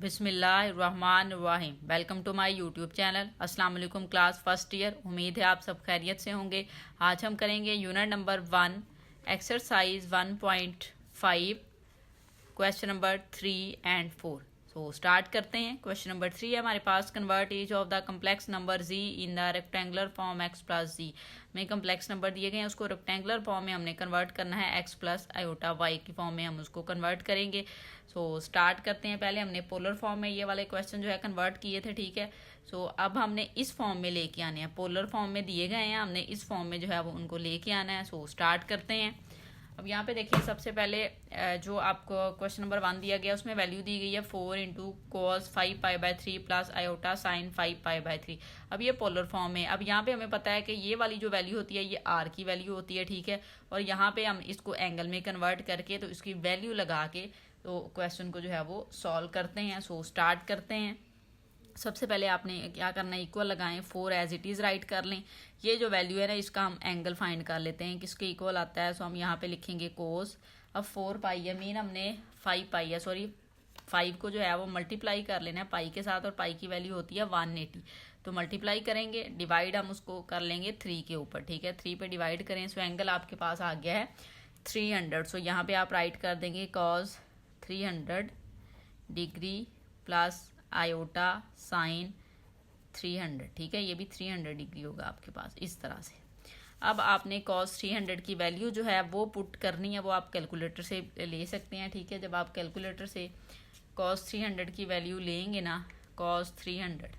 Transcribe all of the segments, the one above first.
बिस्मिल्लाहिर्रहमानिर्रहीम। Welcome to my YouTube channel. अस्सलाम वालेकुम क्लास फर्स्ट ईयर। उम्मीद है आप सब खैरियत से होंगे। आज हम करेंगे unit number 1 exercise 1.5 question number 3 and 4। So start करते हैं। क्वेश्चन नंबर 3 है हमारे पास, convert each of the complex number z in the rectangular form x plus z. में कम्प्लेक्स नंबर दिए गए हैं, उसको रेक्टेंगुलर फॉर्म में हमने कन्वर्ट करना है, एक्स प्लस आयोटा वाई की फॉर्म में हम उसको कन्वर्ट करेंगे। सो स्टार्ट करते हैं। पहले हमने पोलर फॉर्म में ये वाले क्वेश्चन जो है कन्वर्ट किए थे, ठीक है। सो अब हमने इस फॉर्म में लेके आने हैं। पोलर फॉर्म में दिए गए हैं, हमने इस फॉर्म में जो है वो उनको लेके आना है। सो स्टार्ट करते हैं। अब यहाँ पे देखिए, सबसे पहले जो आपको क्वेश्चन नंबर 1 दिया गया उसमें वैल्यू दी गई है 4 into cos 5π/3 plus iota sine 5π/3। अब ये पोलर फॉर्म है। अब यहाँ पे हमें पता है कि ये वाली जो वैल्यू होती है ये आर की वैल्यू होती है, ठीक है। और यहाँ पे हम इसको एंगल में कन्वर्ट करके तो इसकी वैल्यू लगा के तो क्वेश्चन को जो है वो सॉल्व करते हैं। सो स्टार्ट करते हैं। सबसे पहले आपने क्या करना है, इक्वल लगाएं, 4 एज इट इज़ राइट कर लें। ये जो वैल्यू है ना, इसका हम एंगल फाइंड कर लेते हैं किसके इक्वल आता है। सो हम यहाँ पे लिखेंगे कोस। अब 4π है, मीन हमने 5π है, सॉरी 5 को जो है वो मल्टीप्लाई कर लेना है पाई के साथ, और पाई की वैल्यू होती है 180। तो मल्टीप्लाई करेंगे, डिवाइड हम उसको कर लेंगे 3 के ऊपर, ठीक है। 3 पे डिवाइड करें। सो एंगल आपके पास आ गया है 300। सो यहाँ पे आप राइट कर देंगे cos 300 degree plus iota sign 300, ठीक है। ये भी 300 डिग्री होगा आपके पास, इस तरह से। अब आपने cos 300 की वैल्यू जो है वो पुट करनी है, वो आप कैलकुलेटर से ले सकते हैं, ठीक है। जब आप कैलकुलेटर से cos 300 की वैल्यू लेंगे ना, cos 300,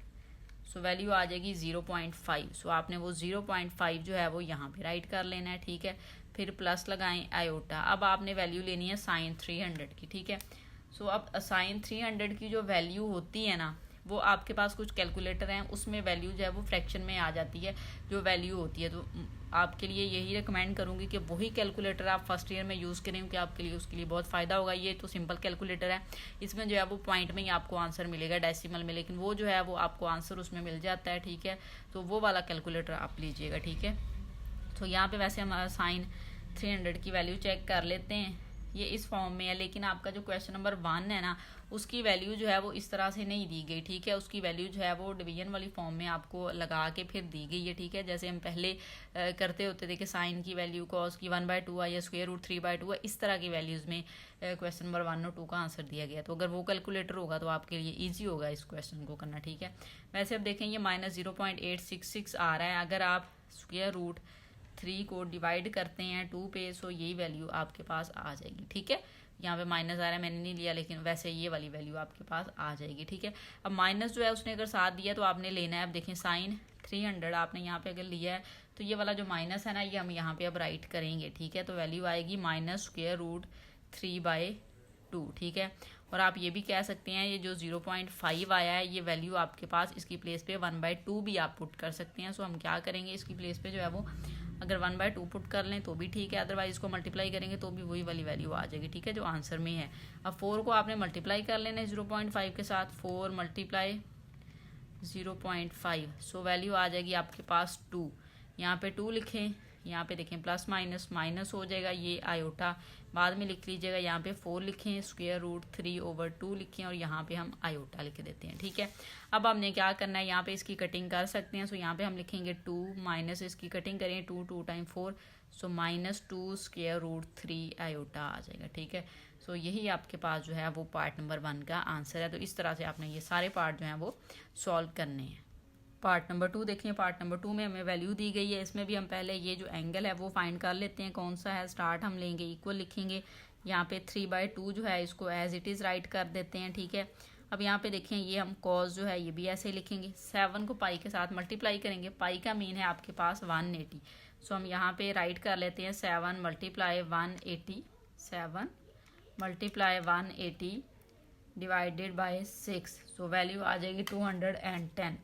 सो वैल्यू आ जाएगी 0.5। सो आपने वो 0.5 जो है वो यहाँ पे राइट कर लेना है, ठीक है। फिर प्लस लगाएं आयोटा। अब आपने वैल्यू लेनी है साइन 300 की, ठीक है। सो अब साइन 300 की जो वैल्यू होती है ना, वो आपके पास कुछ कैलकुलेटर हैं, उसमें वैल्यू जो है वो फ्रैक्शन में आ जाती है जो वैल्यू होती है। तो आपके लिए यही रिकमेंड करूँगी कि वही कैलकुलेटर आप फर्स्ट ईयर में यूज़ करें, क्योंकि आपके लिए उसके लिए बहुत फ़ायदा होगा। ये तो सिंपल कैलकुलेटर है, इसमें जो है वो पॉइंट में ही आपको आंसर मिलेगा डेसिमल में, लेकिन वो जो है वो आपको आंसर उसमें मिल जाता है, ठीक है। तो वो वाला कैलकुलेटर आप लीजिएगा, ठीक है। तो यहाँ पे वैसे हम साइन 300 की वैल्यू चेक कर लेते हैं। ये इस फॉर्म में है, लेकिन आपका जो क्वेश्चन नंबर 1 है ना, उसकी वैल्यू जो है वो इस तरह से नहीं दी गई, ठीक है। उसकी वैल्यू जो है वो डिवीजन वाली फॉर्म में आपको लगा के फिर दी गई है, ठीक है। जैसे हम पहले करते होते थे कि साइन की वैल्यू कॉस की 1/2 है या स्क्वायर रूट 3/2 है, इस तरह की वैल्यूज़ में क्वेश्चन नंबर 1 और 2 का आंसर दिया गया। तो अगर वो कैलकुलेटर होगा तो आपके लिए ईजी होगा इस क्वेश्चन को करना, ठीक है। वैसे अब देखें, ये -0.866 आ रहा है। अगर आप स्क्वायर रूट 3 को डिवाइड करते हैं 2 पे, सो यही वैल्यू आपके पास आ जाएगी, ठीक है। यहाँ पे माइनस आ रहा है, मैंने नहीं लिया, लेकिन वैसे ये वाली वैल्यू आपके पास आ जाएगी, ठीक है। अब माइनस जो है उसने अगर साथ दिया तो आपने लेना है। अब देखें, साइन 300 आपने यहाँ पे अगर लिया है तो ये वाला जो माइनस है ना, ये हम यहाँ पे अब राइट करेंगे, ठीक है। तो वैल्यू आएगी -√3/2, ठीक है। और आप ये भी कह सकते हैं, ये जो 0.5 आया है, ये वैल्यू आपके पास इसकी प्लेस पे 1/2 भी आप पुट कर सकते हैं। सो हम क्या करेंगे, इसकी प्लेस पे जो है वो अगर 1/2 पुट कर लें तो भी ठीक है, अदरवाइज इसको मल्टीप्लाई करेंगे तो भी वही वाली वैल्यू आ जाएगी, ठीक है, जो आंसर में है। अब 4 को आपने मल्टीप्लाई कर लेना है 0.5 के साथ, 4 × 0.5, सो वैल्यू आ जाएगी आपके पास 2। यहाँ पे 2 लिखें, यहाँ पे देखें प्लस माइनस माइनस हो जाएगा, ये आयोटा बाद में लिख लीजिएगा। यहाँ पे 4 लिखें, √3/2 लिखें, और यहाँ पे हम आयोटा लिख देते हैं, ठीक है। अब हमने क्या करना है, यहाँ पे इसकी कटिंग कर सकते हैं। सो यहाँ पे हम लिखेंगे 2 माइनस इसकी कटिंग करें, 2 टाइम 4, सो -2√3 आयोटा आ जाएगा, ठीक है। सो यही आपके पास जो है वो पार्ट नंबर 1 का आंसर है। तो इस तरह से आपने ये सारे पार्ट जो हैं वो सॉल्व करने हैं। पार्ट नंबर 2 देखें। पार्ट नंबर 2 में हमें वैल्यू दी गई है, इसमें भी हम पहले ये जो एंगल है वो फाइंड कर लेते हैं कौन सा है। स्टार्ट हम लेंगे, इक्वल लिखेंगे, यहाँ पे 3/2 जो है इसको एज इट इज़ राइट कर देते हैं, ठीक है। अब यहाँ पे देखें, ये हम कॉस जो है ये भी ऐसे ही लिखेंगे। 7 को पाई के साथ मल्टीप्लाई करेंगे, पाई का मीन है आपके पास 180। सो हम यहाँ पे राइट कर लेते हैं 7 × 180, 7 × 180 डिवाइडेड बाय 6, सो वैल्यू आ जाएगी 210।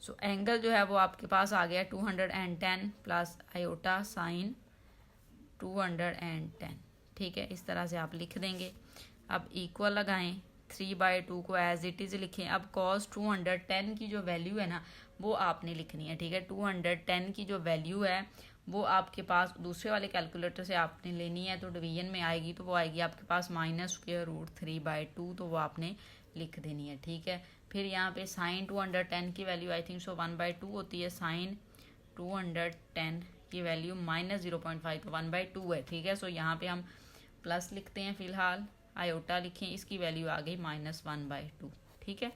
सो एंगल जो है वो आपके पास आ गया 210 प्लस आयोटा साइन 210, ठीक है। इस तरह से आप लिख देंगे। अब इक्वल लगाएं, 3/2 को एज इट इज़ लिखें। अब cos 210 की जो वैल्यू है ना, वो आपने लिखनी है, ठीक है। 210 की जो वैल्यू है वो आपके पास दूसरे वाले कैलकुलेटर से आपने लेनी है, तो डिवीजन में आएगी तो वो आएगी आपके पास -√3/2, तो वो आपने लिख देनी है, ठीक है। फिर यहाँ पे साइन 210 की वैल्यू आई थिंक सो 1/2 होती है, साइन 210 की वैल्यू -0.5 तो 1/2 है, ठीक है। सो यहाँ पे हम प्लस लिखते हैं, फिलहाल आयोटा लिखें, इसकी वैल्यू आ गई -1/2, ठीक है।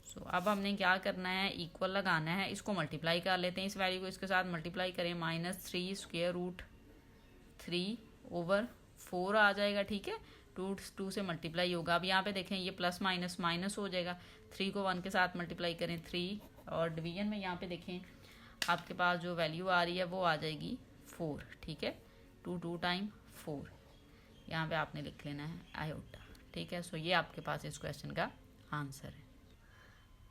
सो अब हमने क्या करना है, इक्वल लगाना है, इसको मल्टीप्लाई कर लेते हैं, इस वैल्यू को इसके साथ मल्टीप्लाई करें, -3√3/4 आ जाएगा, ठीक है। 2 से मल्टीप्लाई होगा। अब यहाँ पे देखें ये प्लस माइनस माइनस हो जाएगा, 3 को 1 के साथ मल्टीप्लाई करें 3, और डिवीजन में यहाँ पे देखें आपके पास जो वैल्यू आ रही है वो आ जाएगी 4, ठीक है। 2 टाइम 4 यहाँ पे आपने लिख लेना है आयोटा, ठीक है। सो ये आपके पास इस क्वेश्चन का आंसर है।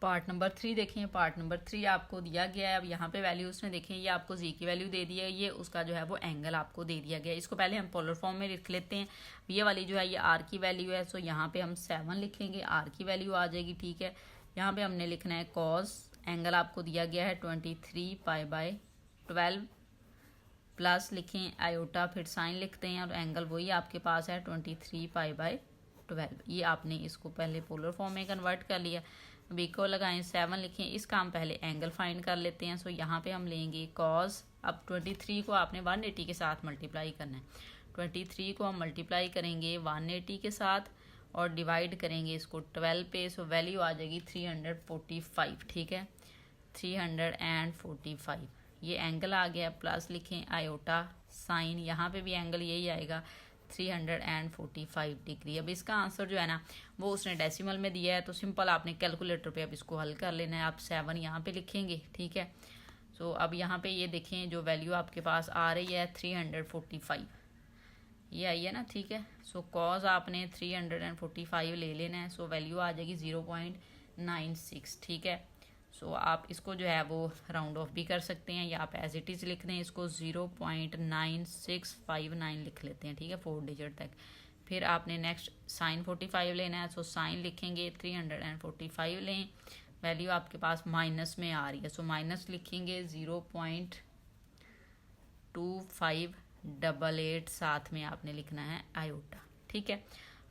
पार्ट नंबर 3 देखें, पार्ट नंबर 3 आपको दिया गया है। अब यहाँ पे वैल्यू उसने देखें, ये आपको जी की वैल्यू दे दी है, ये उसका जो है वो एंगल आपको दे दिया गया है। इसको पहले हम पोलर फॉर्म में लिख लेते हैं। ये वाली जो है ये आर की वैल्यू है, सो यहाँ पे हम 7 लिखेंगे, आर की वैल्यू आ जाएगी, ठीक है। यहाँ पे हमने लिखना है कॉस, एंगल आपको दिया गया है 23π/12, प्लस लिखें आयोटा, फिर साइन लिखते हैं, और एंगल वही आपके पास है 23π/12। ये आपने इसको पहले पोलर फॉर्म में कन्वर्ट कर लिया। अब इक्वल लगाएं, 7 लिखें, इसका हम पहले एंगल फाइंड कर लेते हैं। सो यहाँ पे हम लेंगे कॉस, अब 23 को आपने 180 के साथ मल्टीप्लाई करना है, 23 को हम मल्टीप्लाई करेंगे 180 के साथ और डिवाइड करेंगे इसको 12 पे, सो वैल्यू आ जाएगी 345, ठीक है, 345। ये एंगल आ गया, प्लस लिखें आयोटा, साइन, यहाँ पे भी एंगल यही आएगा 345 डिग्री। अब इसका आंसर जो है ना वो उसने डेसिमल में दिया है, तो सिंपल आपने कैलकुलेटर पे अब इसको हल कर लेना है। आप 7 यहाँ पे लिखेंगे, ठीक है। सो अब यहाँ पे ये देखें जो वैल्यू आपके पास आ रही है 345 ये आई है ना, ठीक है। सो कॉज आपने 345 ले लेना है, सो वैल्यू आ जाएगी 0.96, ठीक है। सो आप इसको जो है वो राउंड ऑफ भी कर सकते हैं, या आप एज इट इज़ लिख दें, इसको 0.9659 लिख लेते हैं, ठीक है, 4 डिजिट तक। फिर आपने नेक्स्ट साइन 45 लेना है, सो साइन लिखेंगे 345 लें, वैल्यू आपके पास माइनस में आ रही है, सो माइनस लिखेंगे 0.2588, साथ में आपने लिखना है आयोटा, ठीक है।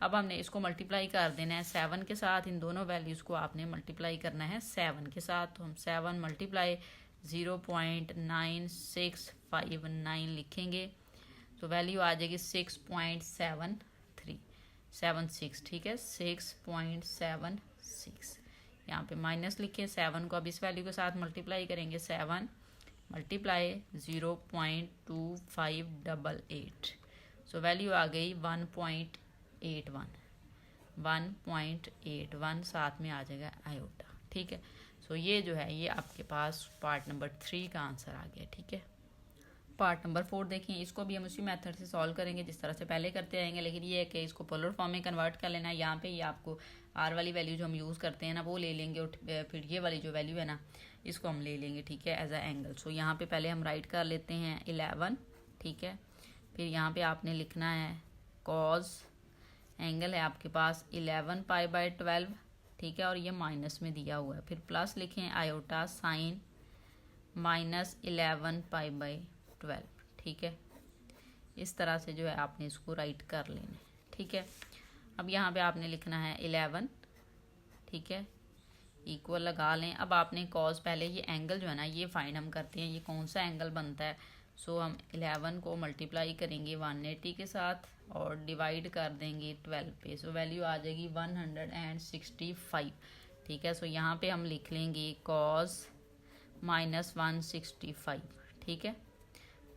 अब हमने इसको मल्टीप्लाई कर देना है 7 के साथ, इन दोनों वैल्यूज़ को आपने मल्टीप्लाई करना है 7 के साथ, तो हम 7 मल्टीप्लाई 0.9659 लिखेंगे, तो वैल्यू आ जाएगी 6.7376, ठीक है, 6.76। यहाँ पे माइनस लिखे, 7 को अब इस वैल्यू के साथ मल्टीप्लाई करेंगे, 7 मल्टीप्लाई 0.2588, सो वैल्यू आ गई 1.81, साथ में आ जाएगा आयोटा, ठीक है। सो ये जो है ये आपके पास पार्ट नंबर 3 का आंसर आ गया, ठीक है। पार्ट नंबर 4 देखिए, इसको भी हम उसी मेथड से सॉल्व करेंगे जिस तरह से पहले करते आएंगे, लेकिन ये है कि इसको पोलर फॉर्म में कन्वर्ट कर लेना है। यहाँ पे ये आपको आर वाली वैल्यू जो हम यूज़ करते हैं ना वो ले लेंगे, और फिर ये वाली जो वैल्यू है ना इसको हम ले लेंगे, ठीक है, एज अ एंगल। सो यहाँ पे पहले हम राइट कर लेते हैं 11, ठीक है। फिर यहाँ पे आपने लिखना है कॉज, एंगल है आपके पास 11π/12, ठीक है, और ये माइनस में दिया हुआ है। फिर प्लस लिखें आयोटा, साइन -11π/12, ठीक है। इस तरह से जो है आपने इसको राइट कर लेना है, ठीक है। अब यहाँ पे आपने लिखना है 11, ठीक है, इक्वल लगा लें। अब आपने कॉज, पहले ये एंगल जो है ना ये फाइंड हम करते हैं, ये कौन सा एंगल बनता है। सो हम 11 को मल्टीप्लाई करेंगे 180 के साथ और डिवाइड कर देंगे 12 पे, सो वैल्यू आ जाएगी 165, ठीक है। सो यहाँ पे हम लिख लेंगे कॉज -165, ठीक है,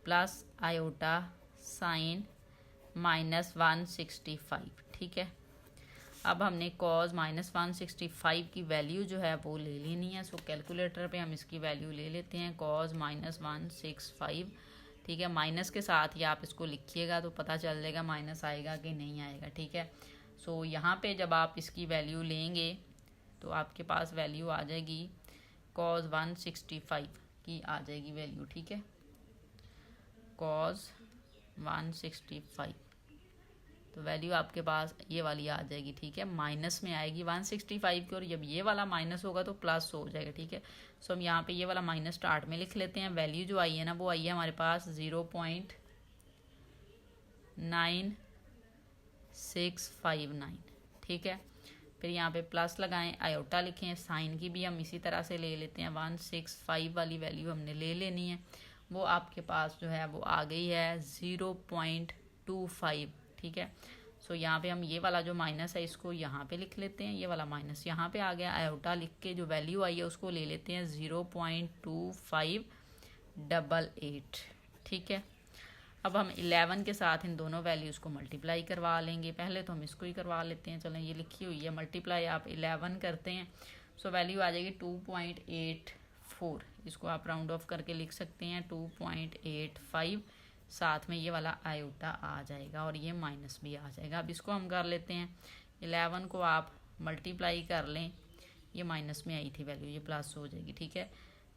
प्लस आयोटा साइन -165, ठीक है। अब हमने कॉज -165 की वैल्यू जो है वो ले लेनी है। सो कैलकुलेटर पे हम इसकी वैल्यू ले लेते हैं, कॉज -165, ठीक है। माइनस के साथ ही आप इसको लिखिएगा तो पता चल जाएगा माइनस आएगा कि नहीं आएगा, ठीक है। सो यहाँ पे जब आप इसकी वैल्यू लेंगे तो आपके पास वैल्यू आ जाएगी कॉज 165 की आ जाएगी वैल्यू, ठीक है, कॉज 165, तो वैल्यू आपके पास ये वाली आ जाएगी, ठीक है, माइनस में आएगी 165 की, और जब ये वाला माइनस होगा तो प्लस हो जाएगा, ठीक है। सो हम यहाँ पे ये वाला माइनस स्टार्ट में लिख लेते हैं। वैल्यू जो आई है ना वो आई है हमारे पास 0.9659, ठीक है। फिर यहाँ पे प्लस लगाएं, आयोटा लिखें, साइन की भी हम इसी तरह से ले लेते हैं। 165 वाली वैल्यू हमने ले लेनी है, वो आपके पास जो है वो आ गई है 0.25, ठीक है। सो यहाँ पे हम ये वाला जो माइनस है इसको यहाँ पे लिख लेते हैं, ये वाला माइनस यहाँ पे आ गया। आयोटा लिख के जो वैल्यू आई है उसको ले लेते हैं 0.2588, ठीक है। अब हम 11 के साथ इन दोनों वैल्यूज़ को मल्टीप्लाई करवा लेंगे। पहले तो हम इसको ही करवा लेते हैं, चलें, ये लिखी हुई है मल्टीप्लाई, आप 11 करते हैं सो वैल्यू आ जाएगी 2.84। इसको आप राउंड ऑफ करके लिख सकते हैं 2.85, साथ में ये वाला आयोटा आ जाएगा और ये माइनस भी आ जाएगा। अब इसको हम कर लेते हैं, 11 को आप मल्टीप्लाई कर लें, ये माइनस में आई थी वैल्यू, ये प्लस हो जाएगी, ठीक है,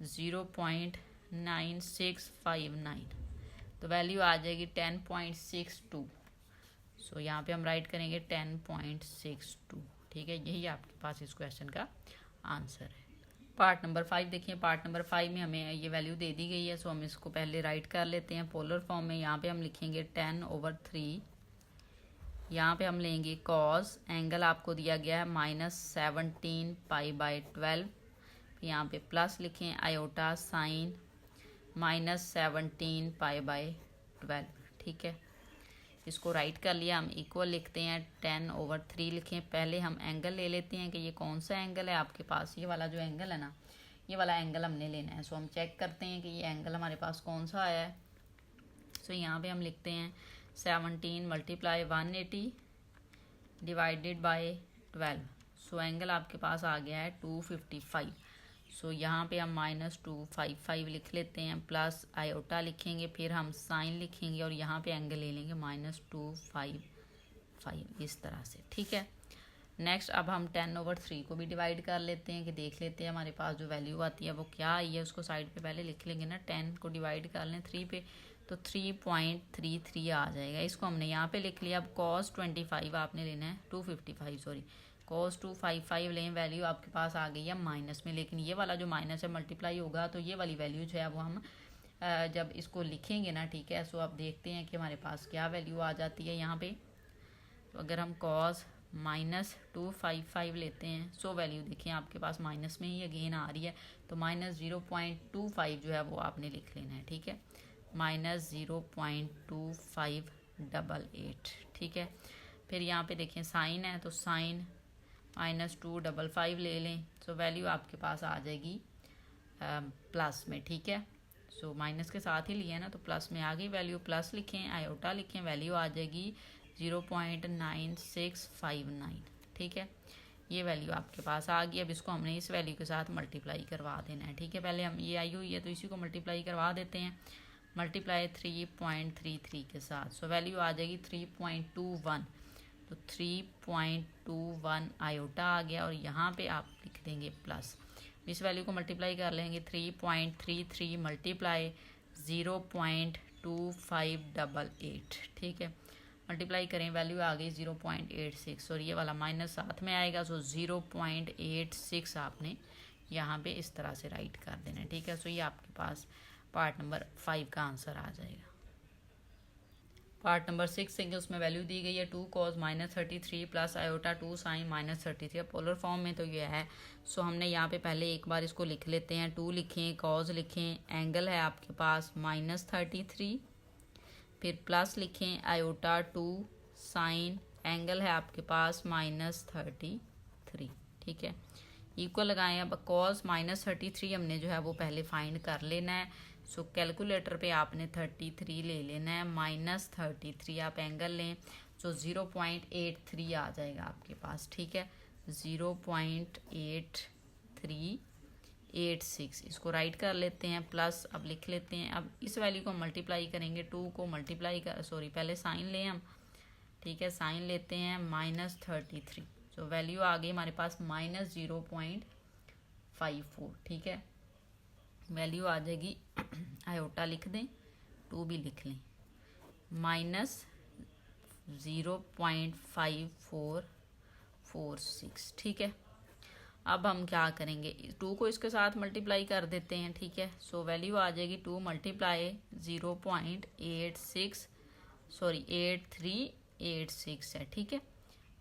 0.9659, तो वैल्यू आ जाएगी 10.62। सो यहाँ पे हम राइट करेंगे 10.62, ठीक है। यही आपके पास इस क्वेश्चन का आंसर है। पार्ट नंबर 5 देखिए, पार्ट नंबर 5 में हमें ये वैल्यू दे दी गई है, सो हम इसको पहले राइट कर लेते हैं पोलर फॉर्म में। यहाँ पे हम लिखेंगे 10/3, यहाँ पे हम लेंगे कॉस, एंगल आपको दिया गया है -17π/12, यहाँ पे प्लस लिखें, आयोटा, साइन -17π/12, ठीक है। इसको राइट कर लिया, हम इक्वल लिखते हैं 10/3 लिखें। पहले हम एंगल ले लेते हैं कि ये कौन सा एंगल है आपके पास, ये वाला जो एंगल है ना, ये वाला एंगल हमने लेना है। सो हम चेक करते हैं कि ये एंगल हमारे पास कौन सा आया है। सो यहाँ पे हम लिखते हैं 17 × 180 डिवाइडेड बाय 12। सो एंगल आपके पास आ गया है 255। सो यहाँ पे हम -255 लिख लेते हैं, प्लस आयोटा लिखेंगे, फिर हम साइन लिखेंगे और यहाँ पे एंगल ले लेंगे -255, इस तरह से, ठीक है। नेक्स्ट अब हम 10/3 को भी डिवाइड कर लेते हैं कि देख लेते हैं हमारे पास जो वैल्यू आती है वो क्या आई है। उसको साइड पे पहले लिख लेंगे ना, 10 को डिवाइड कर लें 3 पे तो 3.33 आ जाएगा। इसको हमने यहाँ पे लिख लिया। अब cos 25 आपने लेना है, 255 सॉरी, cos 255 लें, वैल्यू आपके पास आ गई है माइनस में, लेकिन ये वाला जो माइनस है मल्टीप्लाई होगा तो ये वाली वैल्यू जो है वो हम जब इसको लिखेंगे ना, ठीक है। सो अब देखते हैं कि हमारे पास क्या वैल्यू आ जाती है यहाँ पे। तो अगर हम cos -255 लेते हैं, सो वैल्यू देखिए आपके पास माइनस में ही अगेन आ रही है, तो -0.25 जो है वो आपने लिख लेना है, ठीक है, -0.2588, ठीक है। फिर यहाँ पे देखें साइन है, तो साइन -255 ले लें, सो वैल्यू आपके पास आ जाएगी प्लस में, ठीक है। सो माइनस के साथ ही लिया है ना, तो प्लस में आ गई वैल्यू, प्लस लिखें, आयोटा लिखें, वैल्यू आ जाएगी 0.9659, ठीक है। ये वैल्यू आपके पास आ गई। अब इसको हमने इस वैल्यू के साथ मल्टीप्लाई करवा देना है, ठीक है। पहले हम ये आई हुई है तो इसी को मल्टीप्लाई करवा देते हैं, मल्टीप्लाई 3.33 के साथ, सो वैल्यू आ जाएगी 3.21, तो 3.21 आयोटा आ गया और यहाँ पे आप लिख देंगे प्लस। इस वैल्यू को मल्टीप्लाई कर लेंगे, 3.33 मल्टीप्लाई 0.2588, ठीक है। मल्टीप्लाई करें, वैल्यू आ गई 0.86 और ये वाला माइनस साथ में आएगा, सो 0.86 आपने यहाँ पे इस तरह से राइट कर देना है, ठीक है। सो ये आपके पास पार्ट नंबर 5 का आंसर आ जाएगा। पार्ट नंबर 6 है, उसमें वैल्यू दी गई है 2 cos -33 plus iota 2 sine -33, polar form में तो ये है। सो हमने यहाँ पे पहले एक बार इसको लिख लेते हैं, 2 लिखें, cos लिखें, एंगल है आपके पास -33, फिर प्लस लिखें, आयोटा 2 साइन, एंगल है आपके पास -33, ठीक है। इक्वल लगाएं। अब cos -33 हमने जो है वो पहले फाइंड कर लेना है। सो कैलकुलेटर पे आपने 33 ले लेना है, -33 आप एंगल लें, सो 0.83 आ जाएगा आपके पास, ठीक है, 0.8386। इसको राइट कर लेते हैं, प्लस अब लिख लेते हैं। अब इस वैल्यू को मल्टीप्लाई करेंगे, 2 को मल्टीप्लाई कर सॉरी पहले साइन लें हम, ठीक है, साइन लेते हैं -33, सो वैल्यू आ गई हमारे पास -0.54, ठीक है। वैल्यू आ जाएगी, आयोटा लिख दें, 2 भी लिख लें, 0.5446, ठीक है। अब हम क्या करेंगे, 2 को इसके साथ मल्टीप्लाई कर देते हैं, ठीक है। सो वैल्यू आ जाएगी 2 मल्टीप्लाई 0.8386 है, ठीक है।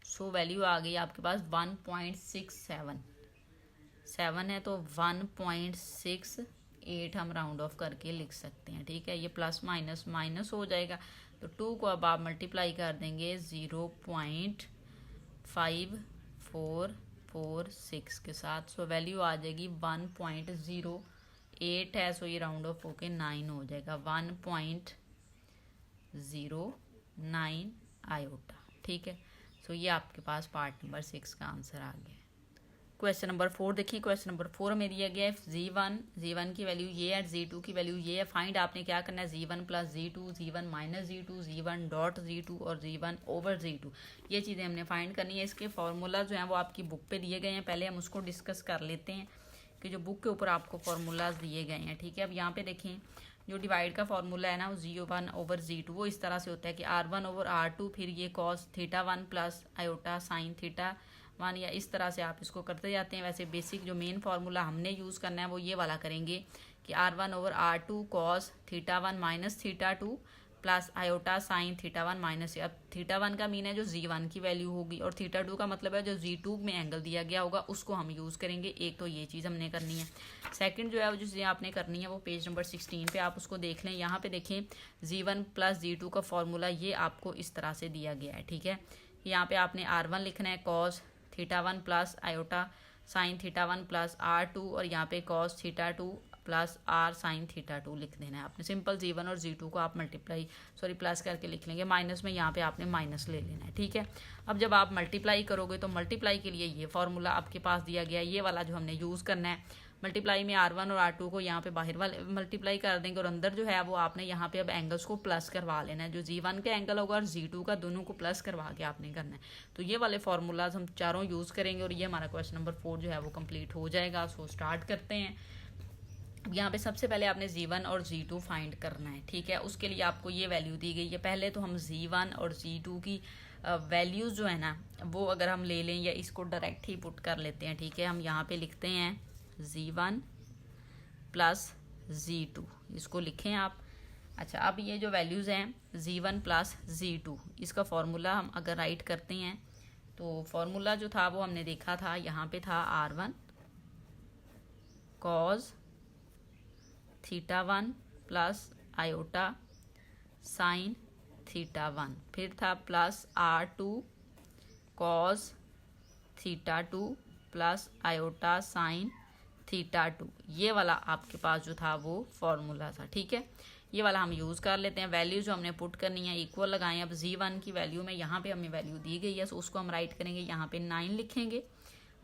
सो वैल्यू आ गई आपके पास 1.67 है, तो 1.68 हम राउंड ऑफ करके लिख सकते हैं, ठीक है। ये प्लस माइनस माइनस हो जाएगा, तो 2 को अब आप मल्टीप्लाई कर देंगे 0.5446 के साथ। सो वैल्यू आ जाएगी 1.08 है, सो ये राउंड ऑफ होके 9 हो जाएगा, 1.09 आयोटा, ठीक है। सो ये आपके पास पार्ट नंबर 6 का आंसर आ गया। क्वेश्चन नंबर 4 देखिए। क्वेश्चन नंबर 4 में दिया गया है Z1 की वैल्यू ये है, Z2 की वैल्यू ये है। फाइंड आपने क्या करना है, Z1 plus Z2, Z1 minus Z2, Z1 dot Z2 और Z1 ओवर Z2, ये चीज़ें हमने फाइंड करनी है। इसके फार्मूला जो हैं वो आपकी बुक पे दिए गए हैं, पहले हम उसको डिस्कस कर लेते हैं कि जो बुक के ऊपर आपको फार्मूलाज दिए गए हैं, ठीक है। अब यहाँ पे देखें, जो डिवाइड का फार्मूला है ना, वो Z1 ओवर Z2 वो इस तरह से होता है कि R1 ओवर R2, फिर ये कॉस θ1 प्लस आयोटा साइन θ1, या इस तरह से आप इसको करते जाते हैं। वैसे बेसिक जो मेन फार्मूला हमने यूज़ करना है वो ये वाला करेंगे कि R1 over R2 cos θ1 minus θ2 plus iota sine θ1 minus, अब θ1 का मीन है जो Z1 की वैल्यू होगी, और θ2 का मतलब है जो Z2 में एंगल दिया गया होगा उसको हम यूज़ करेंगे। एक तो ये चीज़ हमने करनी है। सेकंड जो है वो चीज़ें आपने करनी है वो पेज नंबर 16 पे आप उसको देख लें। यहाँ पे देखें Z1 प्लस Z2 का फॉर्मूला ये आपको इस तरह से दिया गया है, ठीक है। यहाँ पे आपने R1 लिखना है cos θ1 plus iota sine θ1 plus R2, और यहाँ पे कॉस θ2 प्लस R साइन θ2 लिख देना है आपने। सिंपल Z1 और Z2 को आप प्लस करके लिख लेंगे, माइनस में यहाँ पे आपने माइनस ले लेना है, ठीक है। अब जब आप मल्टीप्लाई करोगे तो मल्टीप्लाई के लिए ये फार्मूला आपके पास दिया गया है, ये वाला जो हमने यूज़ करना है। मल्टीप्लाई में R1 और R2 को यहाँ पे बाहर वाले मल्टीप्लाई कर देंगे, और अंदर जो है वो आपने यहाँ पे अब एंगल्स को प्लस करवा लेना है। जो Z1 का एंगल होगा और Z2 का, दोनों को प्लस करवा के आपने करना है। तो ये वाले फार्मूलाज हम चारों यूज़ करेंगे, और ये हमारा क्वेश्चन नंबर 4 जो है वो कंप्लीट हो जाएगा। सो स्टार्ट करते हैं। यहाँ पे सबसे पहले आपने Z1 और Z2 फाइंड करना है, ठीक है। उसके लिए आपको ये वैल्यू दी गई है। पहले तो हम Z1 और Z2 की वैल्यूज़ जो है ना वो अगर हम ले लें, या इसको डायरेक्ट ही पुट कर लेते हैं, ठीक है। हम यहाँ पे लिखते हैं Z1 प्लस Z2, इसको लिखें आप। अच्छा, अब ये जो वैल्यूज़ हैं Z1 प्लस Z2, इसका फॉर्मूला हम अगर राइट करते हैं तो फॉर्मूला जो था वो हमने देखा था, यहाँ पे था R1 cos θ1 plus iota sine θ1, फिर था plus R2 cos θ2 plus iota sine θ2, ये वाला आपके पास जो था वो फॉर्मूला था, ठीक है। ये वाला हम यूज़ कर लेते हैं। वैल्यू जो हमने पुट करनी है इक्वल लगाएं। अब Z1 की वैल्यू में यहाँ पे हमें वैल्यू दी गई है, सो उसको हम राइट करेंगे, यहाँ पे 9 लिखेंगे।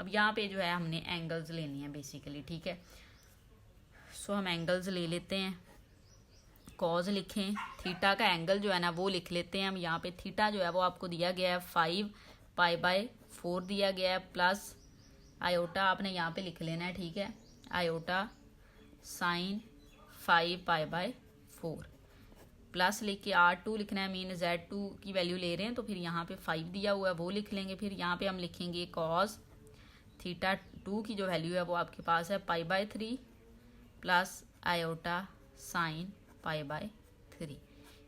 अब यहाँ पे जो है हमने एंगल्स लेनी है बेसिकली, ठीक है। सो हम एंगल्स ले लेते हैं। कॉज लिखें, थीटा का एंगल जो है ना वो लिख लेते हैं हम। यहाँ पे थीटा जो है वो आपको दिया गया है 5π/4 दिया गया है, प्लस आयोटा आपने यहाँ पे लिख लेना है, ठीक है। आयोटा साइन 5π/4 प्लस लिख के R2 लिखना है, मीन Z2 की वैल्यू ले रहे हैं तो फिर यहाँ पे 5 दिया हुआ है वो लिख लेंगे। फिर यहाँ पे हम लिखेंगे कॉस θ2 की जो वैल्यू है वो आपके पास है π/3 प्लस आयोटा साइन π/3।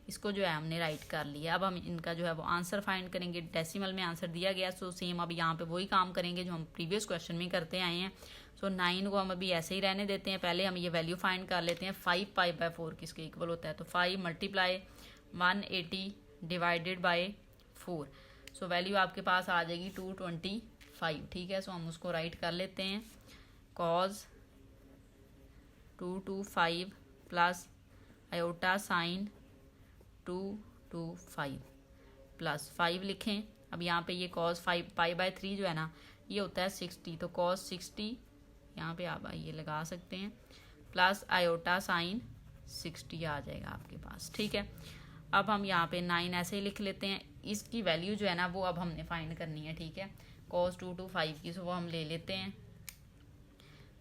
इसको जो है हमने राइट कर लिया। अब हम इनका जो है वो आंसर फाइंड करेंगे। डेसिमल में आंसर दिया गया, सो सेम अब यहाँ पे वही काम करेंगे जो हम प्रीवियस क्वेश्चन में करते आए हैं। सो 9 को हम अभी ऐसे ही रहने देते हैं। पहले हम ये वैल्यू फाइंड कर लेते हैं। 5π/4 किसके इक्वल होता है, तो 5 multiply 180 divided by 4। So value आपके पास आ जाएगी 225, ठीक है। सो हम उसको राइट कर लेते हैं। Cause 225 plus iota sign 225 plus 5 लिखें। अब यहाँ पे ये कॉस 5π/3 जो है ना ये होता है 60, तो कॉस 60 यहाँ पे आप ये लगा सकते हैं, प्लस आयोटा साइन 60 आ जाएगा आपके पास, ठीक है। अब हम यहाँ पे 9 ऐसे ही लिख लेते हैं। इसकी वैल्यू जो है ना वो अब हमने फाइंड करनी है, ठीक है। कॉस 225 की, सो वो हम ले लेते हैं।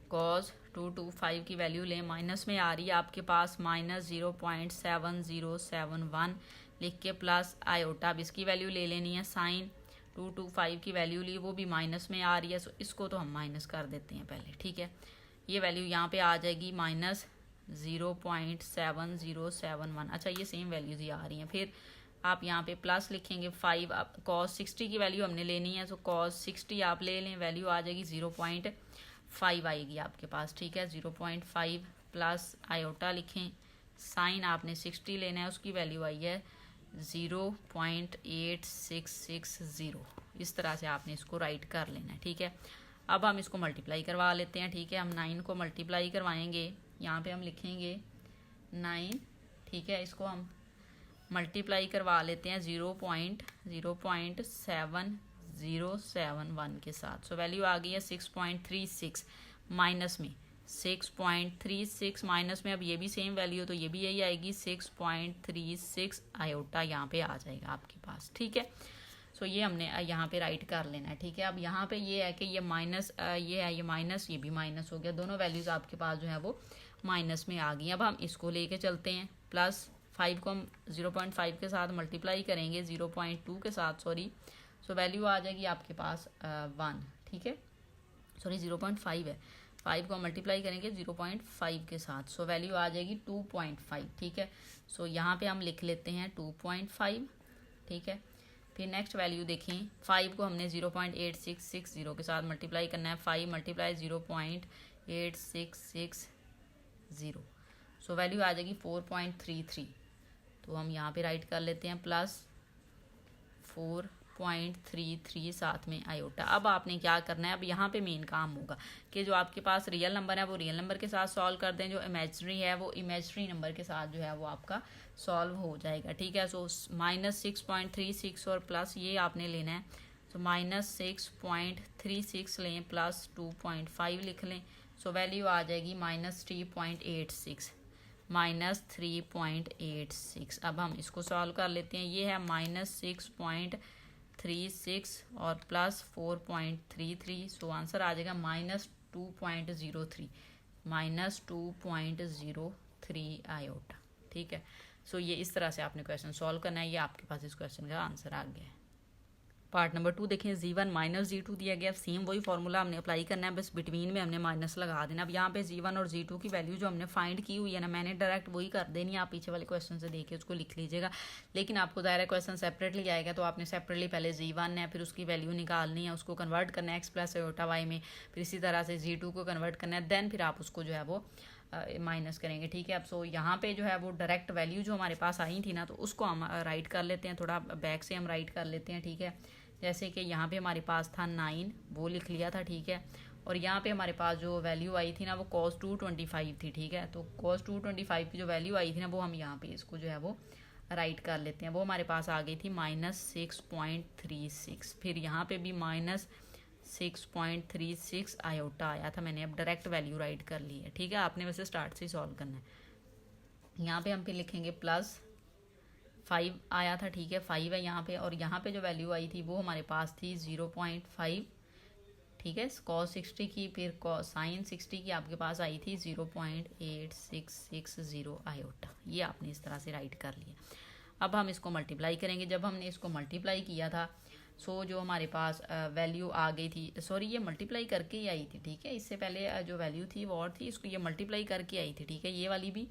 कॉस 225 की वैल्यू लें, माइनस में आ रही है आपके पास -0.7071, लिख के प्लस आयोटा। अब इसकी वैल्यू ले लेनी है, साइन 225 की वैल्यू ली, वो भी माइनस में आ रही है, सो इसको तो हम माइनस कर देते हैं पहले, ठीक है। ये वैल्यू यहाँ पे आ जाएगी माइनस 0.7071। अच्छा, ये सेम वैल्यूज ही आ रही हैं। फिर आप यहाँ पे प्लस लिखेंगे 5। अब कॉस 60 की वैल्यू हमने लेनी है, सो कॉस 60 आप ले लें, वैल्यू आ जाएगी 0.5 आएगी आपके पास, ठीक है। 0.5 प्लस आयोटा लिखें, साइन आपने 60 लेना है, उसकी वैल्यू आई है 0.8660। इस तरह से आपने इसको राइट कर लेना है, ठीक है। अब हम इसको मल्टीप्लाई करवा लेते हैं, ठीक है। हम 9 को मल्टीप्लाई करवाएंगे, यहाँ पे हम लिखेंगे 9, ठीक है। इसको हम मल्टीप्लाई करवा लेते हैं 0.7071 के साथ। सो वैल्यू आ गई है 6.36 माइनस में 6.36 माइनस में, अब ये भी सेम वैल्यू, तो ये भी यही आएगी 6.36 आयोटा यहाँ पे आ जाएगा आपके पास, ठीक है। सो ये हमने यहाँ पे राइट कर लेना है, ठीक है। अब यहाँ पे ये है कि ये माइनस ये है, ये माइनस, ये भी माइनस हो गया, दोनों वैल्यूज़ आपके पास जो है वो माइनस में आ गई। अब हम इसको लेके चलते हैं, प्लस 5 को हम 0.5 के साथ मल्टीप्लाई करेंगे, 0.2 के साथ, सॉरी। सो वैल्यू आ जाएगी आपके पास 1, ठीक है। सॉरी 0.5 है, 5 को मल्टीप्लाई करेंगे 0.5 के साथ, सो वैल्यू आ जाएगी 2.5, ठीक है। सो यहाँ पे हम लिख लेते हैं 2.5, ठीक है। फिर नेक्स्ट वैल्यू देखें, 5 को हमने 0.8660 के साथ मल्टीप्लाई करना है, 5 मल्टीप्लाई 0.8660, सो वैल्यू आ जाएगी 4.33। तो हम यहाँ पे राइट कर लेते हैं प्लस 4.33 साथ में आयोटा। अब आपने क्या करना है, अब यहाँ पे मेन काम होगा कि जो आपके पास रियल नंबर है वो रियल नंबर के साथ सॉल्व कर दें, जो इमेजिनरी है वो इमेजिनरी नंबर के साथ जो है वो आपका सॉल्व हो जाएगा, ठीक है। सो माइनस 6.36 और प्लस ये आपने लेना है, सो माइनस 6.36 लें, प्लस 2.5 लिख लें, सो वैल्यू आ जाएगी माइनस 3.86, माइनस 3.86। अब हम इसको सॉल्व कर लेते हैं, ये है माइनस 6.36 और प्लस 4.33, सो आंसर आ जाएगा माइनस 2.03, माइनस 2.03 आयोटा, ठीक है। सो ये इस तरह से आपने क्वेश्चन सॉल्व करना है, ये आपके पास इस क्वेश्चन का आंसर आ गया है। पार्ट नंबर 2 देखें, G1 माइनस G2 दिया गया, सेम वही फॉर्मूला हमने अप्लाई करना है, बस बिटवीन में हमने माइनस लगा देना। अब यहाँ पे G1 और G2 की वैल्यू जो हमने फाइंड की हुई है ना, मैंने डायरेक्ट वही कर देनी है, आप पीछे वाले क्वेश्चन से देखिए उसको लिख लीजिएगा। लेकिन आपको दायरा क्वेश्चन सेपरेटली आएगा, तो आपने सेपरेटली पहले G1 है, फिर उसकी वैल्यू निकालनी है, उसको कन्वर्ट करना है x प्लस आयोटा y में, फिर इसी तरह से G2 को कन्वर्ट करना है, देन फिर आप उसको जो है वो माइनस करेंगे, ठीक है। अब सो यहाँ पे जो है वो डायरेक्ट वैल्यू जो हमारे पास आई थी ना, तो उसको हम राइट कर लेते हैं, थोड़ा बैक से हम राइट कर लेते हैं, ठीक है। जैसे कि यहाँ पे हमारे पास था 9, वो लिख लिया था, ठीक है। और यहाँ पे हमारे पास जो वैल्यू आई थी ना वो cos 225 थी, ठीक है। तो cos 225 की जो वैल्यू आई थी ना, वो हम यहाँ पे इसको जो है वो राइट कर लेते हैं, वो हमारे पास आ गई थी माइनस 6.36। फिर यहाँ पे भी माइनस 6.36 आयोटा आया था, मैंने अब डायरेक्ट वैल्यू राइट कर ली है, ठीक है। आपने वैसे स्टार्ट से ही सॉल्व करना है। यहाँ पे हम फिर लिखेंगे प्लस 5 आया था, ठीक है, 5 है यहाँ पे, और यहाँ पे जो वैल्यू आई थी वो हमारे पास थी 0.5, ठीक है, cos 60 की, फिर साइन 60 की आपके पास आई थी 0.8660 आयोटा। ये आपने इस तरह से राइट कर लिया। अब हम इसको मल्टीप्लाई करेंगे, जब हमने इसको मल्टीप्लाई किया था, सो जो हमारे पास वैल्यू आ गई थी, सॉरी ये मल्टीप्लाई करके ही आई थी, ठीक है। इससे पहले जो वैल्यू थी वो और थी, इसको ये मल्टीप्लाई करके आई थी, ठीक है, ये वाली भी।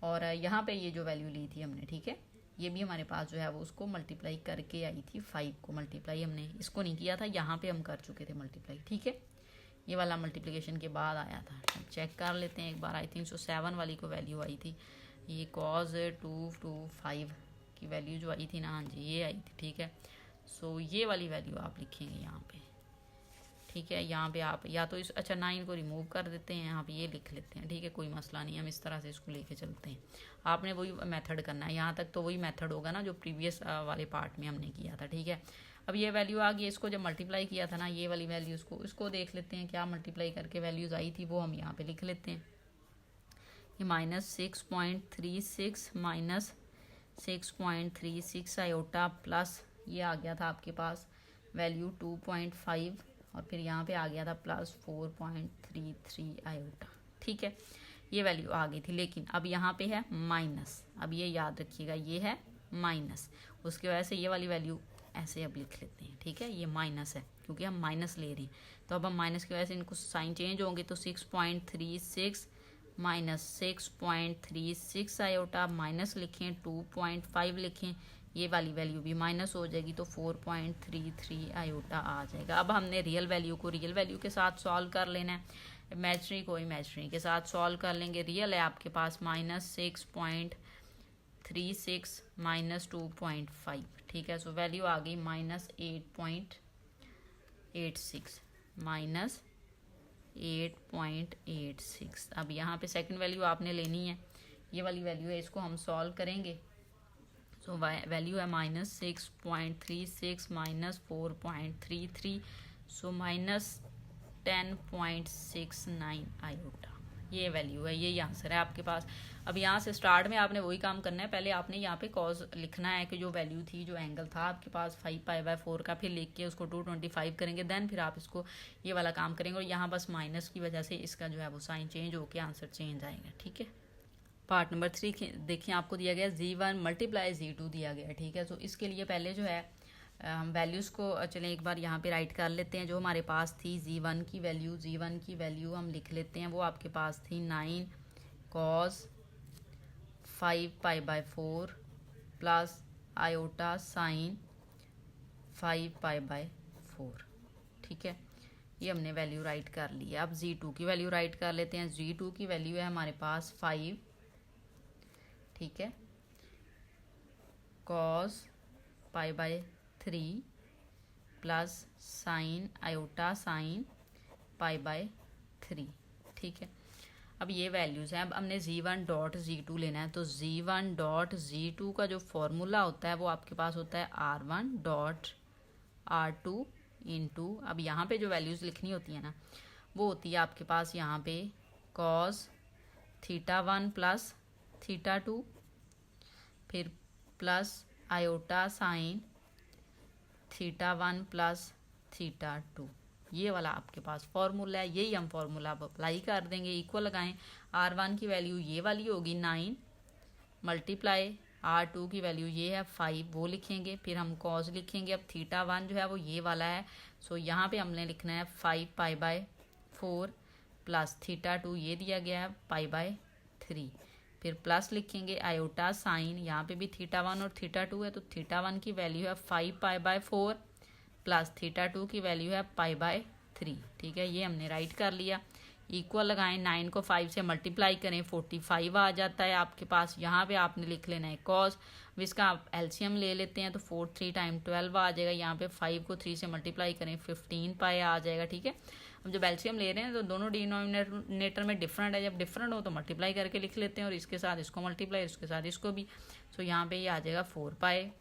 और यहाँ पे ये जो वैल्यू ली थी हमने, ठीक है, ये भी हमारे पास जो है वो उसको मल्टीप्लाई करके आई थी, 5 को मल्टीप्लाई हमने इसको नहीं किया था, यहाँ पे हम कर चुके थे मल्टीप्लाई, ठीक है। ये वाला मल्टीप्लिकेशन के बाद आया था, चेक कर लेते हैं एक बार। आई थिंक सो 7 वाली को वैल्यू आई थी, ये cos 225 की वैल्यू जो आई थी ना, हाँ जी ये आई थी, ठीक है। सो ये वाली वैल्यू आप लिखेंगे यहाँ पे, ठीक है। यहाँ पे आप या तो इस अच्छा 9 को रिमूव कर देते हैं, यहाँ पे ये लिख लेते हैं, ठीक है, कोई मसला नहीं, हम इस तरह से इसको लेके चलते हैं। आपने वही मेथड करना है, यहाँ तक तो वही मेथड होगा ना जो प्रीवियस वाले पार्ट में हमने किया था, ठीक है। अब ये वैल्यू आ गई, इसको जब मल्टीप्लाई किया था ना, ये वाली वैल्यू इसको देख लेते हैं क्या मल्टीप्लाई करके वैल्यूज़ आई थी, वो हम यहाँ पर लिख लेते हैं। ये माइनस 6.36 माइनस 6.36 आयोटा, प्लस ये आ गया था आपके पास वैल्यू 2.5, और फिर यहाँ पे आ गया था प्लस 4.33 आयोटा, ठीक है। ये वैल्यू आ गई थी, लेकिन अब यहाँ पे है माइनस, अब ये याद रखिएगा, ये है माइनस, उसकी वजह से ये वाली वैल्यू ऐसे अब लिख लेते हैं, ठीक है। ये माइनस है क्योंकि हम माइनस ले रहे हैं, तो अब हम माइनस की वजह से इनको साइन चेंज होंगे, तो 6.36 माइनस 6.36 आयोटा, माइनस लिखें 2.5 लिखें, ये वाली वैल्यू भी माइनस हो जाएगी, तो 4.33 आयोटा आ जाएगा। अब हमने रियल वैल्यू को रियल वैल्यू के साथ सॉल्व कर लेना है, इमेजनरी को इमेजनरी के साथ सॉल्व कर लेंगे। रियल है आपके पास -6.36 माइनस 2.5, ठीक है। सो वैल्यू आ गई -8.86 माइनस 8.86। अब यहाँ पे सेकंड वैल्यू आपने लेनी है, ये वाली वैल्यू है, इसको हम सॉल्व करेंगे। सो वैल्यू है -6.36 माइनस 4.33, सो -10.69 आयोटा, ये वैल्यू है, यही आंसर है आपके पास। अब यहाँ से स्टार्ट में आपने वही काम करना है, पहले आपने यहाँ पे कॉज लिखना है कि जो वैल्यू थी, जो एंगल था आपके पास 5π/4 का, फिर लिख के उसको 225 करेंगे, देन फिर आप इसको ये वाला काम करेंगे, और यहाँ बस माइनस की वजह से इसका जो है वो साइन चेंज होकर आंसर चेंज आएगा, ठीक है। पार्ट नंबर 3 देखिए, आपको दिया गया z1 मल्टीप्लाई z2 दिया गया है, ठीक है। तो इसके लिए पहले जो है हम वैल्यूज़ को चलें एक बार यहाँ पे राइट कर लेते हैं। जो हमारे पास थी z1 की वैल्यू हम लिख लेते हैं, वो आपके पास थी 9 cos 5π/4 प्लस आयोटा साइन 5π/4, ठीक है। ये हमने वैल्यू राइट कर ली है। अब z2 की वैल्यू राइट कर लेते हैं। z2 की वैल्यू है हमारे पास 5, ठीक है, cos π/3 plus sine iota sine π/3, ठीक है। अब ये वैल्यूज़ हैं। अब हमने z1 डॉट z2 लेना है, तो z1 डॉट z2 का जो फॉर्मूला होता है वो आपके पास होता है r1 डॉट r2 इंटू, अब यहाँ पे जो वैल्यूज़ लिखनी होती है ना, वो होती है आपके पास यहाँ पे cos θ1 प्लस θ2, फिर प्लस आयोटा साइन θ1 प्लस θ2, ये वाला आपके पास फॉर्मूला है। यही हम फॉर्मूला अब अप्लाई कर देंगे, इक्वल लगाएं। r1 की वैल्यू ये वाली होगी 9 मल्टीप्लाई r2 की वैल्यू ये है 5, वो लिखेंगे, फिर हम कॉस लिखेंगे। अब θ1 जो है वो ये वाला है, सो यहाँ पे हमने लिखना है 5π/4 प्लस θ2 ये दिया गया है π/3, फिर प्लस लिखेंगे आयोटा साइन, यहाँ पे भी θ1 और θ2 है, तो θ1 की वैल्यू है 5π/4 प्लस θ2 की वैल्यू है π/3, ठीक है। ये हमने राइट कर लिया। इक्वल लगाएं, 9 को 5 से मल्टीप्लाई करें, 45 आ जाता है आपके पास। यहाँ पे आपने लिख लेना है कॉस, इसका आप एलसीएम ले लेते हैं, तो 4 3 टाइम 12 आ जाएगा। यहाँ पे 5 को 3 से मल्टीप्लाई करें, 15π आ जाएगा, ठीक है। अब जब एलसीएम ले रहे हैं तो दोनों डिनोमिनेटर में डिफरेंट है, जब डिफरेंट हो तो मल्टीप्लाई करके लिख लेते हैं, और इसके साथ इसको मल्टीप्लाई, इसके साथ इसको भी। सो यहाँ पे ये आ जाएगा 4π,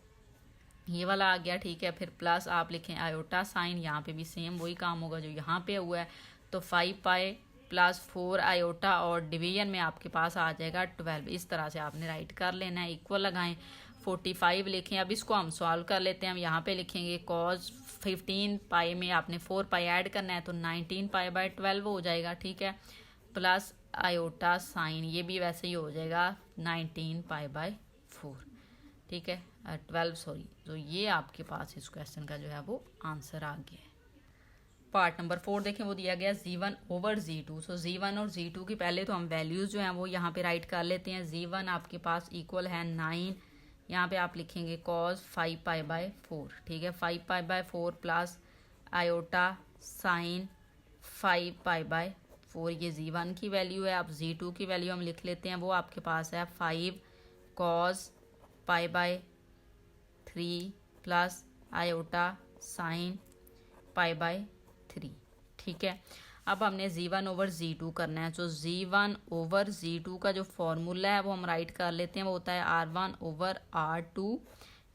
ये वाला आ गया, ठीक है। फिर प्लस आप लिखें आयोटा साइन, यहाँ पे भी सेम वही काम होगा जो यहाँ पे हुआ है, तो 5π प्लस 4 आयोटा, और डिवीजन में आपके पास आ जाएगा 12। इस तरह से आपने राइट कर लेना है। इक्वल लगाएं, 45 लिखें। अब इसको हम सॉल्व कर लेते हैं। हम यहाँ पे लिखेंगे कॉस 15π में आपने 4π ऐड करना है, तो 19π/12 हो जाएगा, ठीक है, प्लस आयोटा साइन, ये भी वैसे ही हो जाएगा 19π/4, ठीक है, 12 सॉरी। तो ये आपके पास इस क्वेश्चन का जो है वो आंसर आ गया है। पार्ट नंबर 4 देखें, वो दिया गया z1 ओवर z2। सो z1 और z2 की पहले तो हम वैल्यूज़ जो हैं वो यहाँ पे राइट कर लेते हैं। z1 आपके पास इक्वल है 9, यहाँ पे आप लिखेंगे cos 5π/4, ठीक है, 5π/4 प्लस आयोटा साइन 5π/4, ये z1 की वैल्यू है। अब z2 की वैल्यू हम लिख लेते हैं, वो आपके पास है 5 cos π/3 प्लस आयोटा साइन π/3, ठीक है। अब हमने z1 ओवर z2 करना है, तो z1 ओवर z2 का जो फॉर्मूला है वो हम राइट कर लेते हैं, वो होता है r1 ओवर r2।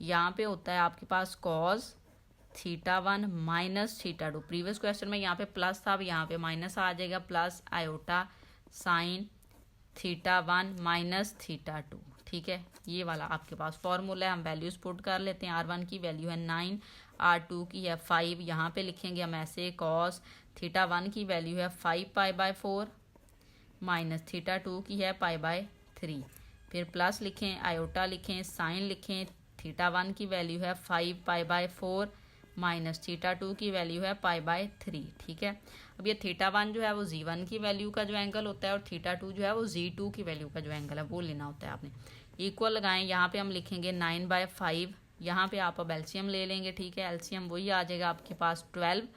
यहाँ पे होता है आपके पास cos θ1 माइनस θ2, प्रीवियस क्वेश्चन में यहाँ पे प्लस था, अब यहाँ पे माइनस आ जाएगा, प्लस आयोटा साइन θ1 माइनस θ2, ठीक है। ये वाला आपके पास फॉर्मूला है। हम वैल्यूज पुट कर लेते हैं। r1 की वैल्यू है 9, r2 की है 5, यहाँ पे लिखेंगे हम ऐसे cos θ1 की वैल्यू है 5π/4 माइनस θ2 की है π/3, फिर प्लस लिखें, आयोटा लिखें, साइन लिखें, थीटा 1 की वैल्यू है 5π/4 माइनस थीटा 2 की वैल्यू है π/3। ठीक है, अब ये थीटा 1 जो है वो Z1 की वैल्यू का जो एंगल होता है और थीटा 2 जो है वो Z2 की वैल्यू का जो एंगल है वो लेना होता है आपने। इक्वल लगाएं, यहाँ पे हम लिखेंगे 9/5, यहाँ पे आप अब एलसीएम ले लेंगे। ठीक है, एलसीएम वही आ जाएगा आपके पास 12,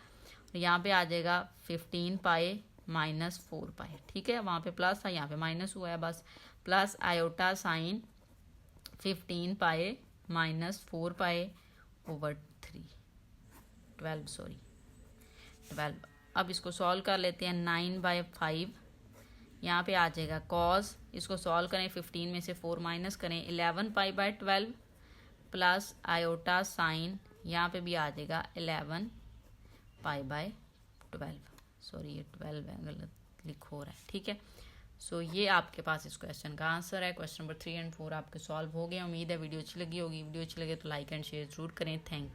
यहाँ पे आ जाएगा 15π माइनस 4π। ठीक है, वहाँ पे प्लस था, यहाँ पे माइनस हुआ है बस, प्लस आयोटा साइन 15π माइनस 4π/3 12। अब इसको सॉल्व कर लेते हैं। 9/5 यहाँ पे आ जाएगा कॉस, इसको सॉल्व करें 15 में से 4 माइनस करें 11π/12 प्लस आयोटा साइन, यहाँ पे भी आ जाएगा 11π/12। सॉरी ये 12 है, गलत लिख हो रहा है। ठीक है, सो ये आपके पास इस क्वेश्चन का आंसर है। क्वेश्चन नंबर 3 और 4 आपके सॉल्व हो गए। उम्मीद है वीडियो अच्छी लगी होगी। वीडियो अच्छी लगे तो लाइक एंड शेयर जरूर करें। Thank you.